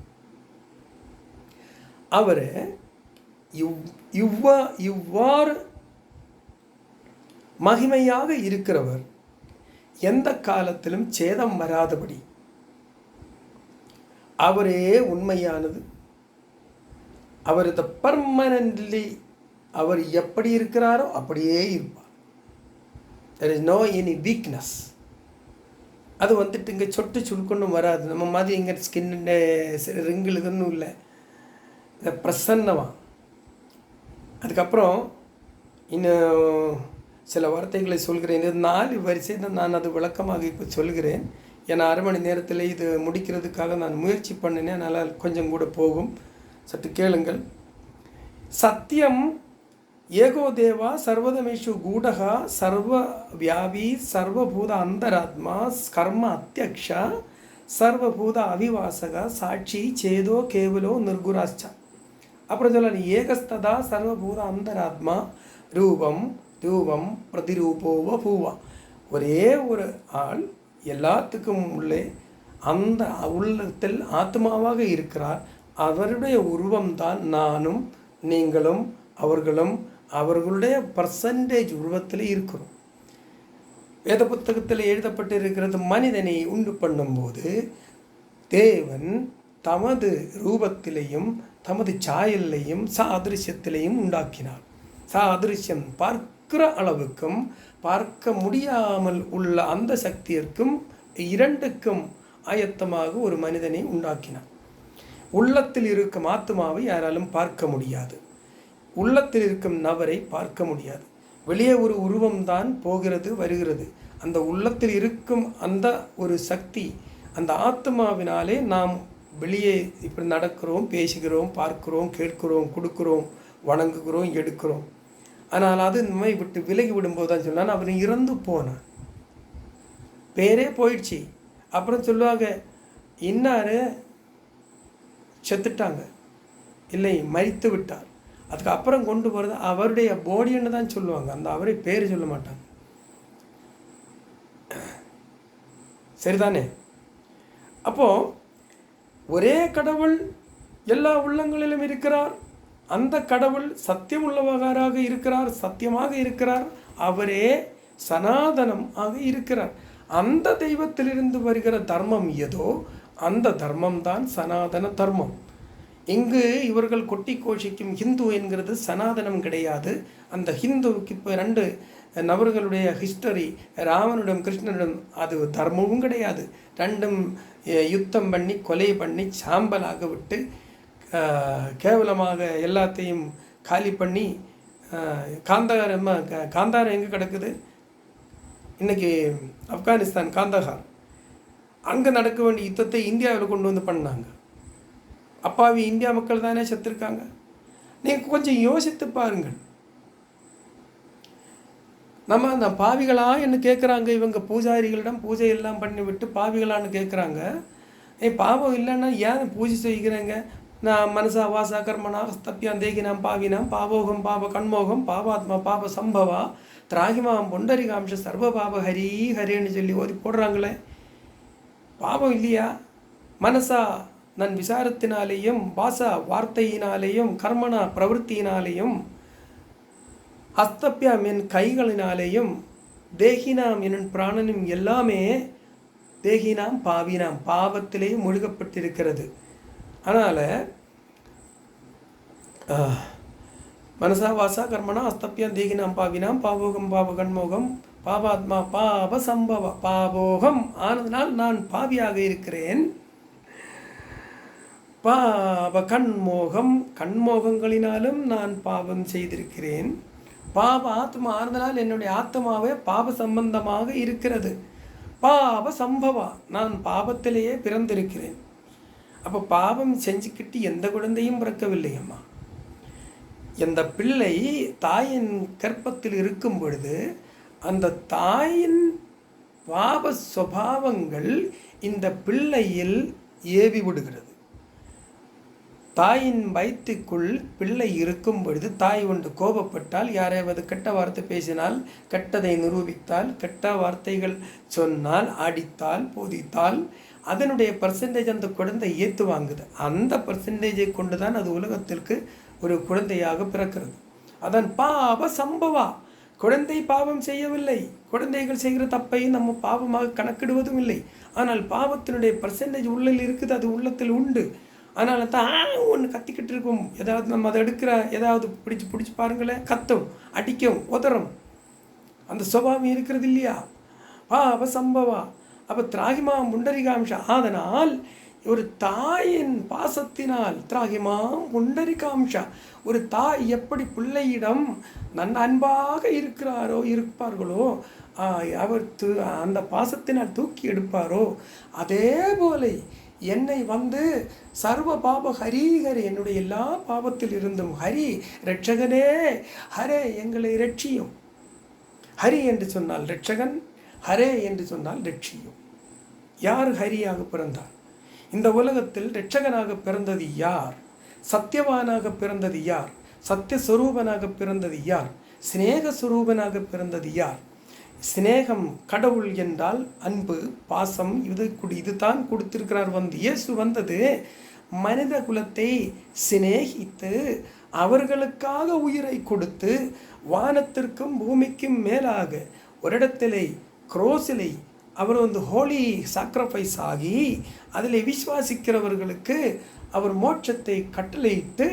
அவர் இவ்வாறு மகிமையாக இருக்கிறவர், எந்த காலத்திலும் சேதம் வராதபடி அவரே உண்மையானது. அவர் இந்த பர்மனன்ட்லி அவர் எப்படி இருக்கிறாரோ அப்படியே இருப்பார். There is no any weakness. அது வந்துட்டு இங்கே சொட்டு சுருக்கொன்னும் வராது. நம்ம மாதிரி இங்கே ஸ்கின்னு ரிங்கிலுக்குன்னு இல்லை, இந்த பிரசன்னமாக. அதுக்கப்புறம் இன்னும் சில வார்த்தைகளை சொல்கிறேன். இது 4 வரிசை தான் நான் அது விளக்கமாக இப்போ சொல்கிறேன். ஏன்னா 1/2 மணி நேரத்தில் இது முடிக்கிறதுக்காக நான் முயற்சி பண்ணினேன். அதனால் கொஞ்சம் கூட போகும். சற்று கேளுங்கள். சத்தியம் ஏகோ தேவா சர்வதமேஷு கூடகா சர்வ வியாபி சர்வபூத அந்தராத்மா கர்ம அத்தியக்ஷா சர்வபூத அவிவாசகா சாட்சி சேதோ கேவலோ நிர்குராச்சா. அப்புறம் சொல்லலாம், ஏகஸ்ததா சர்வபூத அந்தராத்மா ரூபம் ரூபம் பிரதிரூபோவ பூவா. ஒரே ஒரு ஆள் எல்லாத்துக்கும் உள்ளே அந்த உள்ளத்தில் ஆத்மாவாக இருக்கிறார். அவருடைய உருவம்தான் நானும் நீங்களும் அவர்களும் அவர்களுடைய பர்சன்டேஜ் உருவத்தில் இருக்கிறோம். வேத புத்தகத்தில் எழுதப்பட்டிருக்கிறது, மனிதனை உண்டு பண்ணும்போது தேவன் தமது ரூபத்திலையும் தமது சாயலையும் சாதிருஷ்யத்திலையும் உண்டாக்கினார். சாதிருஷ்யம் பார்க்கிற அளவுக்கும் பார்க்க முடியாமல் உள்ள அந்த சக்தியிற்கும் இரண்டுக்கும் ஆயத்தமாக ஒரு மனிதனை உண்டாக்கினார். உள்ளத்தில் இருக்கும் ஆத்மாவை யாராலும் பார்க்க முடியாது, உள்ளத்தில் இருக்கும் நபரை பார்க்க முடியாது. வெளியே ஒரு உருவம்தான் போகிறது வருகிறது. அந்த உள்ளத்தில் இருக்கும் அந்த ஒரு சக்தி, அந்த ஆத்மாவினாலே நாம் வெளியே இப்படி நடக்கிறோம், பேசுகிறோம், பார்க்கிறோம், கேட்கிறோம், கொடுக்கிறோம், வணங்குகிறோம், எடுக்கிறோம். ஆனால் அது நம்மை விட்டு விலகி விடும்போது தான் சொன்னான், அவன் இறந்து போனான், பேரே போயிடுச்சு. அப்புறம் சொல்லுவாங்க, இன்னாரு செத்துட்டாங்க, இல்லை மரித்து விட்டார். அதுக்கப்புறம் கொண்டு போகிறது அவருடைய பாடின்னு தான் சொல்லுவாங்க, அந்த அவரே பேர் சொல்ல மாட்டாங்க. சரிதானே? அப்போது ஒரே கடவுள் எல்லா உள்ளங்களிலும் இருக்கிறார். அந்த கடவுள் சத்தியம் உள்ளவராக இருக்கிறார், சத்தியமாக இருக்கிறார். அவரே சனாதனம் ஆக இருக்கிறார். அந்த தெய்வத்திலிருந்து வருகிற தர்மம் ஏதோ அந்த தர்மம் தான் சனாதன தர்மம். இங்கு இவர்கள் கொட்டி கோஷிக்கும் ஹிந்து என்கிறது சனாதனம் கிடையாது. அந்த ஹிந்துவுக்கு இப்போ 2 நபர்களுடைய ஹிஸ்டரி, ராமனிடம் கிருஷ்ணனிடம், அது தர்மமும் கிடையாது. 2ம் யுத்தம் பண்ணி கொலை பண்ணி சாம்பலாக விட்டு கேவலமாக எல்லாத்தையும் காலி பண்ணி காந்தாரம் எங்கே கிடக்குது இன்றைக்கி? ஆப்கானிஸ்தான் காந்தஹார். அங்கே நடக்க வேண்டிய யுத்தத்தை இந்தியாவில் கொண்டு வந்து பண்ணாங்க. அப்பாவி இந்தியா மக்கள் தானே செத்துருக்காங்க. நீங்கள் கொஞ்சம் யோசித்து பாருங்கள். நம்ம அந்த பாவிகளா என்று கேட்குறாங்க. இவங்க பூஜாரிகளிடம் பூஜை எல்லாம் பண்ணி விட்டு பாவிகளான்னு கேட்குறாங்க. பாவம் இல்லைன்னா ஏன் பூஜை செய்கிறேங்க? நான் மனசா வாசா கர்மனா ஹஸ்தப்யாம் தேகினாம் பாவினாம் பாவோகம் பாவ கண்மோகம் பாவாத்மா பாவ சம்பவா திராகிமாம் பொண்டரிகாம்ச சர்வ பாவ ஹரி ஹரின்னு சொல்லி ஓதி போடுறாங்களே. பாவம் இல்லையா? மனசா நான் விசாரத்தினாலேயும், வாசா வார்த்தையினாலேயும், கர்மனா பிரவൃத்தியினாலேயும், ஹஸ்தப்யாம் என் கைகளினாலேயும், தேகினாம் என் பிராணனும் எல்லாமே தேகினாம் பாவினாம் பாவத்திலேயே முழுகப்பட்டிருக்கிறது. அதனால் மனசா வாசா கர்மனா ஹஸ்தப்யாம் தேகினாம் பாவினாம் பாவோகம் பாவ கண்மோகம் பாவாத்மா பாவ சம்பவ. பாவோகம் ஆனதுனால் நான் பாவியாக இருக்கிறேன். பாவ கண்மோகம் கண்மோகங்களினாலும் நான் பாவம் செய்திருக்கிறேன். பாவ ஆத்மா ஆனதனால் என்னுடைய ஆத்மாவே பாவ சம்பந்தமாக இருக்கிறது. பாவ சம்பவா நான் பாவத்திலேயே பிறந்திருக்கிறேன். அப்போ பாவம் செஞ்சுக்கிட்டு எந்த குழந்தையும் பிறக்கவில்லை அம்மா. எந்த பிள்ளை தாயின் கர்ப்பத்தில் இருக்கும் பொழுது அந்த தாயின் பாவ சுபாவங்கள் இந்த பிள்ளையில் ஏவி விடுகிறது. தாயின் வயிற்றுக்குள் பிள்ளை இருக்கும் பொழுது தாய் ஒன்று கோபப்பட்டால், யாரையாவது கெட்ட வார்த்தை பேசினால், கெட்டதை நிரூபித்தால், கெட்ட வார்த்தைகள் சொன்னால், அடித்தால், போதித்தால், அதனுடைய பர்சன்டேஜ் அந்த குழந்தை ஏற்று வாங்குது. அந்த பர்சன்டேஜை கொண்டு தான் அது உலகத்திற்கு ஒரு குழந்தையாக பிறக்கிறது. அதன் பாவ சம்பவா. குழந்தை பாவம் செய்யவில்லை. குழந்தைகள் செய்கிற தப்பை நம்ம பாவமாக கணக்கிடுவதும் இல்லை. ஆனால் பாவத்தினுடைய பர்சன்டேஜ் உள்ளில் இருக்குது, அது உள்ளத்தில் உண்டு. அதனால தான் ஒன்று கத்திக்கிட்டு இருக்கும். ஏதாவது நம்ம அதை எடுக்கிற ஏதாவது பிடிச்சி பாருங்களேன், கத்தும், அடிக்கும், உதறும். அந்த சுபாவம் இருக்கிறது இல்லையா? பாவ சம்பவா. அப்போ திராகிமா முண்டரிகாம்சா. அதனால் ஒரு தாயின் பாசத்தினால் திராகிமா முண்டரிகாம்சா. ஒரு தாய் எப்படி பிள்ளையிடம் அன்பாக இருப்பார்களோ, அவர் அந்த பாசத்தினால் தூக்கி எடுப்பாரோ, அதே போல என்னை வந்து சர்வ பாப ஹரி ஹரி, என்னுடைய எல்லா பாவத்தில் இருந்தும் ஹரி ரட்சகனே, ஹரே எங்களை ரட்சியும். ஹரி என்று சொன்னால் ரட்சகன், ஹரே என்று சொன்னால் ரட்சியும். யார் ஹரியாக பிறந்தார்? இந்த உலகத்தில் ரட்சகனாக பிறந்தது யார்? சத்தியவானாக பிறந்தது யார்? சத்தியஸ்வரூபனாக பிறந்தது யார்? சிநேகஸ்வரூபனாக பிறந்தது யார்? சிநேகம் கடவுள் என்றால் அன்பு, பாசம், இதுதான் கொடுத்திருக்கிறார். இயேசு வந்தது மனித குலத்தை சிநேகித்து அவர்களுக்காக உயிரை கொடுத்து வானத்திற்கும் பூமிக்கும் மேலாக ஒரு இடத்திலே குரோசிலை அவர் ஹோலி சாக்ரிஃபைஸ் ஆகி அதில் விசுவாசிக்கிறவர்களுக்கு அவர் மோட்சத்தை கட்டளையிட்டு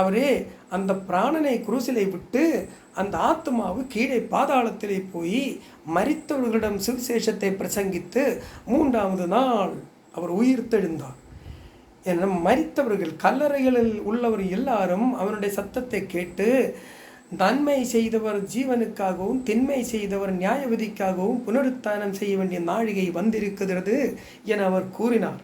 அவரே அந்த பிராணனை குருசிலை விட்டு அந்த ஆத்மாவு கீழே பாதாளத்திலே போய் மரித்தவர்களிடம் சுவிசேஷத்தை பிரசங்கித்து 3ஆவது நாள் அவர் உயிர்த்தெழுந்தார். என மரித்தவர்கள் கல்லறைகளில் உள்ளவர் எல்லாரும் அவனுடைய சத்தத்தை கேட்டு நன்மை செய்தவர் ஜீவனுக்காகவும் தின்மை செய்தவர் நியாயவிதிக்காகவும் புனருத்தானம் செய்ய வேண்டிய நாழிகை வந்திருக்கிறது என அவர் கூறினார்.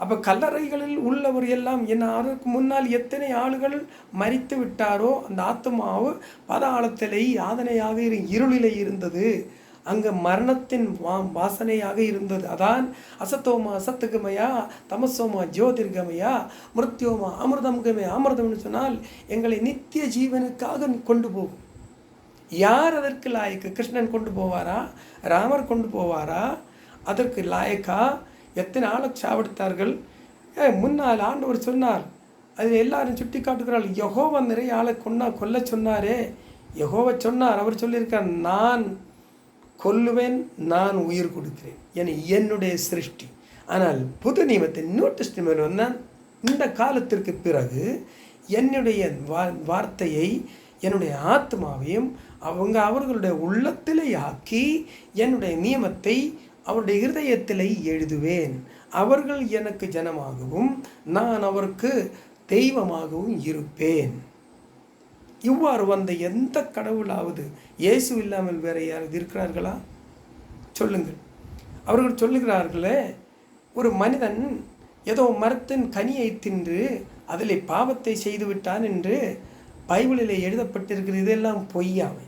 அப்போ கல்லறைகளில் உள்ளவர் எல்லாம் அதற்கு முன்னால் எத்தனை ஆளுகள் மரித்து விட்டாரோ அந்த ஆத்மாவு பாதாளத்திலே யாதனையாக இருளிலே இருந்தது. அங்கே மரணத்தின் வாசனையாக இருந்தது. அதான் அசத்தோமா அசத்துகமையா, தமசோமா ஜோதிர்கமையா, மிருத்யோமா அமிர்தம் கமையா. அமிர்தம்னு சொன்னால் எங்களை நித்திய ஜீவனுக்காக கொண்டு போகும். யார் அதற்கு லாயக்கு? கிருஷ்ணன் கொண்டு போவாரா? ராமர் கொண்டு போவாரா? அதற்கு லாயக்கா? எத்தனை ஆளை சாவடித்தார்கள்? முன்னால் ஆண்டவர் சொன்னார், அது எல்லாரும் சுட்டி காட்டுகிறாள். யெகோவா நிறைய ஆளை கொல்ல சொன்னாரே. யெகோவா சொன்னார், அவர் சொல்லியிருக்கார், நான் கொல்லுவேன், நான் உயிர் கொடுக்கிறேன், என்னுடைய சிருஷ்டி. ஆனால் புது நியமத்தின் நியூ டெஸ்டமென்ட் வந்தால் இந்த காலத்திற்கு பிறகு என்னுடைய வார்த்தையை, என்னுடைய ஆத்மாவையும் அவர்களுடைய உள்ளத்திலே ஆக்கி என்னுடைய நியமத்தை அவருடைய இருதயத்திலே எழுதுவேன். அவர்கள் எனக்கு ஜனமாகவும் நான் அவருக்கு தெய்வமாகவும் இருப்பேன். இவ்வாறு வந்த எந்த கடவுளாவது இயேசு இல்லாமல் வேற யாராவது இருக்கிறார்களா? சொல்லுங்கள். அவர்கள் சொல்லுகிறார்களே, ஒரு மனிதன் ஏதோ மரத்தின் கனியை தின்று அதில் பாவத்தை செய்து விட்டான் என்று பைபிளில் எழுதப்பட்டிருக்கிறது. இதெல்லாம் பொய்யாமே.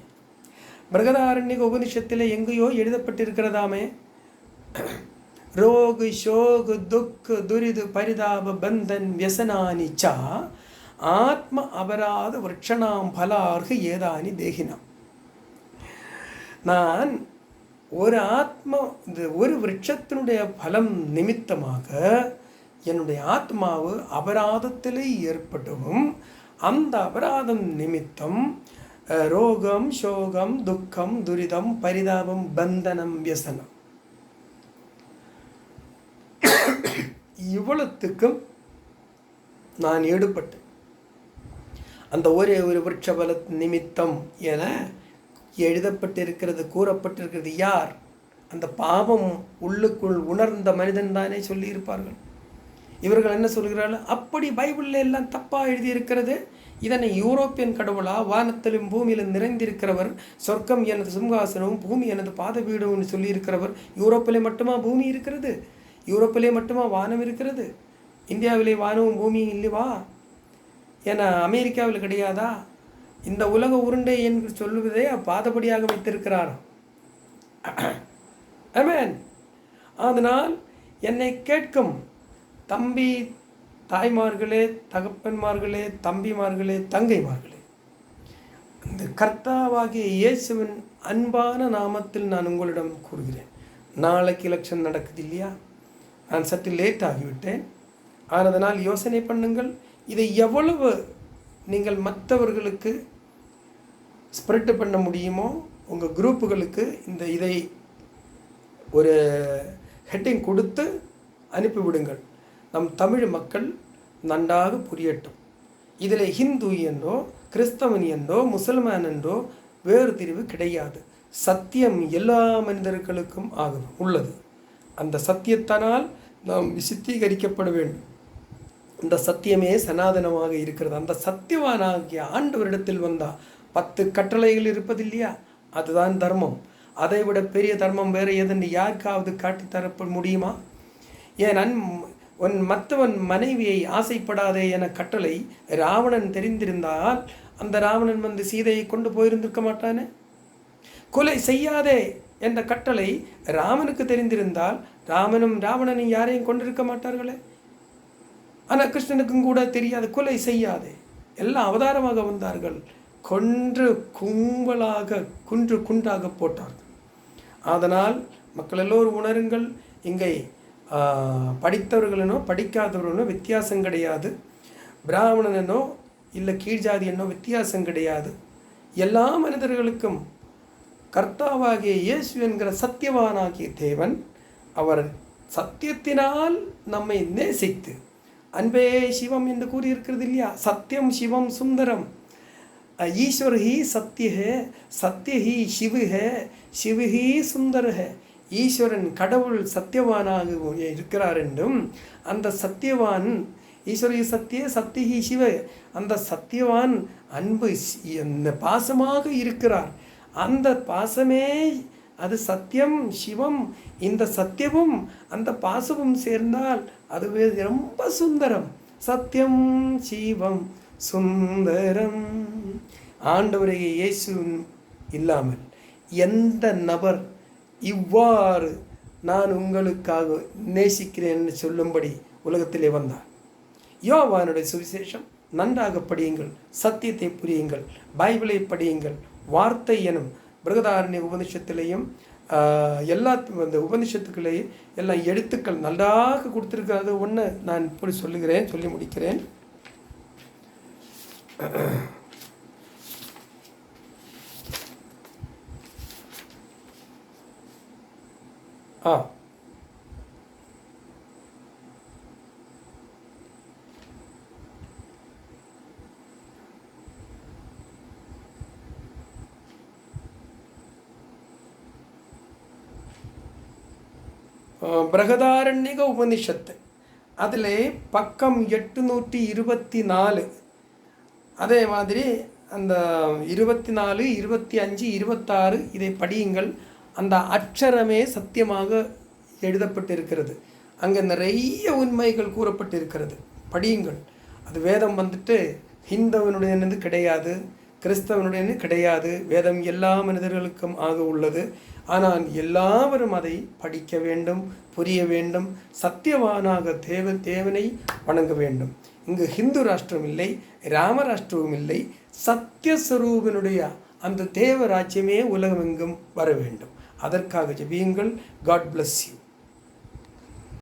பிரகதாரண்யக உபனிஷத்தில் எங்கேயோ எழுதப்பட்டிருக்கிறதாமே, ரோகு சோகு துக்கு துரிது பரிதாப பந்தன் வியசனானி சா ஆத்ம அபராத விரட்சணாம் பலார்கு ஏதானி தேகினாம். நான் ஒரு விரட்சத்தினுடைய பலம் நிமித்தமாக என்னுடைய ஆத்மாவு அபராதத்திலே ஏற்பட்டவும், அந்த அபராதம் நிமித்தம் ரோகம் சோகம் துக்கம் துரிதம் பரிதாபம் பந்தனம் வியசனம் இவ்வளத்துக்கும் நான் ஈடுபட்டேன். அந்த ஒரே ஒரு விருட்ச பல நிமித்தம் என எழுதப்பட்டிருக்கிறது, கூறப்பட்டிருக்கிறது. யார்? அந்த பாவம் உள்ளுக்குள் உணர்ந்த மனிதன் தானே சொல்லியிருப்பார்கள். இவர்கள் என்ன சொல்கிறார்கள்? அப்படி பைபிளில் எல்லாம் தப்பாக எழுதியிருக்கிறது. இதனை யூரோப்பியன் கடவுளா, வானத்திலும் பூமியிலும் நிறைந்திருக்கிறவர், சொர்க்கம் எனது சிம்ஹாசனமும் பூமி எனது பாதபீடம்னு சொல்லியிருக்கிறவர். யூரோப்பிலே மட்டுமா பூமி இருக்கிறது? யூரோப்பிலே மட்டுமா வானம் இருக்கிறது? இந்தியாவிலே வானமும் பூமியும் இல்லைவா? ஏன்னா அமெரிக்காவில் கிடையாதா? இந்த உலக உருண்டை என்று சொல்லுவதே பாதபடியாக வைத்திருக்கிறார். ஆமென். அதனால் என்னை கேட்கும் தம்பி தாய்மார்களே, தகப்பன்மார்களே, தம்பிமார்களே, தங்கைமார்களே, இந்த கர்த்தாவாகிய இயேசுவின் அன்பான நாமத்தில் நான் உங்களிடம் கூறுகிறேன். நாளைக்கு எலெக்ஷன் நடக்குது இல்லையா? நான் சற்று லேட் ஆகிவிட்டேன். அதனால் யோசனை பண்ணுங்கள். இதை எவ்வளவு நீங்கள் மற்றவர்களுக்கு ஸ்ப்ரெட் பண்ண முடியுமோ உங்கள் குரூப்புகளுக்கு இதை ஒரு ஹெட்டிங் கொடுத்து அனுப்பிவிடுங்கள். நம் தமிழ் மக்கள் நன்றாக புரியட்டும். இதில் ஹிந்து என்றோ கிறிஸ்தவன் என்றோ முசல்மான் என்றோ வேறு பிரிவு கிடையாது. சத்தியம் எல்லா மனிதர்களுக்கும் உள்ளது. அந்த சத்தியத்தினால் நாம் விசுத்தீகரிக்கப்பட வேண்டும். இந்த சத்தியமே சனாதனமாக இருக்கிறது. அந்த சத்தியவானாகிய ஆண்டவரிடத்தில் வந்தால் 10 கட்டளைகள் இருப்பதில்லையா? அதுதான் தர்மம். அதை விட பெரிய தர்மம் வேறு எதன்னு யாருக்காவது காட்டித்தரப்பட முடியுமா? ஏன் மற்றவன் மனைவியை ஆசைப்படாதே என கட்டளை ராவணன் தெரிந்திருந்தால் அந்த ராவணன் சீதையை கொண்டு போயிருந்திருக்க மாட்டானே. கொலை செய்யாதே என்ற கட்டளை ராமனுக்கு தெரிந்திருந்தால் ராமனும் ராவணனும் யாரையும் கொண்டிருக்க மாட்டார்களே. ஆனால் கிருஷ்ணனுக்கும் கூட தெரியாது, கொலை செய்யாதே. எல்லாம் அவதாரமாக வந்தார்கள், கொன்று குன்றாக போட்டார்கள். அதனால் மக்கள் எல்லோரும் உணருங்கள். இங்கே படித்தவர்களோ படிக்காதவர்களோ வித்தியாசம் கிடையாது. பிராமணனோ இல்லை கீழ்ஜாதியனோ வித்தியாசம் கிடையாது. எல்லா மனிதர்களுக்கும் கர்த்தாவாகிய இயேசு என்கிற சத்தியவானாகிய தேவன் அவர் சத்தியத்தினால் நம்மை நேசித்து அன்பே சிவம் என்று கூறியிருக்கிறது இல்லையா? சத்தியம் சிவம் Sundaram. Ishwar he Sathya hey, Sathya he Shiva hey, Shiva he சுந்தர ஹே. ஈஸ்வரன் கடவுள் சத்தியவானாக இருக்கிறார் என்றும், அந்த சத்தியவான் ஈஸ்வரி சத்திய சத்தியஹி சிவ, அந்த சத்தியவான் அன்பு பாசமாக இருக்கிறார். அந்த பாசமே அது சத்தியம் சிவம். இந்த சத்தியமும் அந்த பாசமும் சேர்ந்தால் அதுவே ரொம்ப சுந்தரம். சத்தியம் சிவம் சுந்தரம். ஆண்டவரைய இயேசு இல்லாமல் எந்த நபர் இவ்வாறு நான் உங்களுக்காக நேசிக்கிறேன்னு சொல்லும்படி உலகத்திலே வந்தார். யோவானுடைய சுவிசேஷம் நன்றாக படியுங்கள், சத்தியத்தை புரியுங்கள், பைபிளை படியுங்கள். வார்த்தை எனும் பிருகதாரண்ய உபனிஷத்திலேயும் எல்லா அந்த உபனிஷத்துக்களையும் எல்லாம் எழுத்துக்கள் நன்றாக கொடுத்துருக்கிறது. ஒன்று நான் இப்படி சொல்லுகிறேன், சொல்லி முடிக்கிறேன். பிரகதாரண்யக உபனிஷத்து அதில் பக்கம் 824. அதே மாதிரி அந்த 24, 25, 26 இதை படியுங்கள். அந்த அக்ஷரமே சத்தியமாக எழுதப்பட்டிருக்கிறது. அங்கே நிறைய உண்மைகள் கூறப்பட்டிருக்கிறது. படியுங்கள். அது வேதம் வந்துட்டு ஹிந்துவனுடையது கிடையாது, கிறிஸ்தவனுடையது கிடையாது. வேதம் எல்லா மனிதர்களுக்கும் ஆக உள்ளது. ஆனால் எல்லாவரும் அதை படிக்க வேண்டும், புரிய வேண்டும், சத்தியவானாக தேவனை வணங்க வேண்டும். இங்கு ஹிந்து ராஷ்டிரம் இல்லை, ராமராஷ்டிரமும் இல்லை. சத்தியஸ்வரூபனுடைய அந்த தேவராஜ்யமே உலகமெங்கும் வர வேண்டும். அதற்காக ஜெபியுங்கள். God bless you.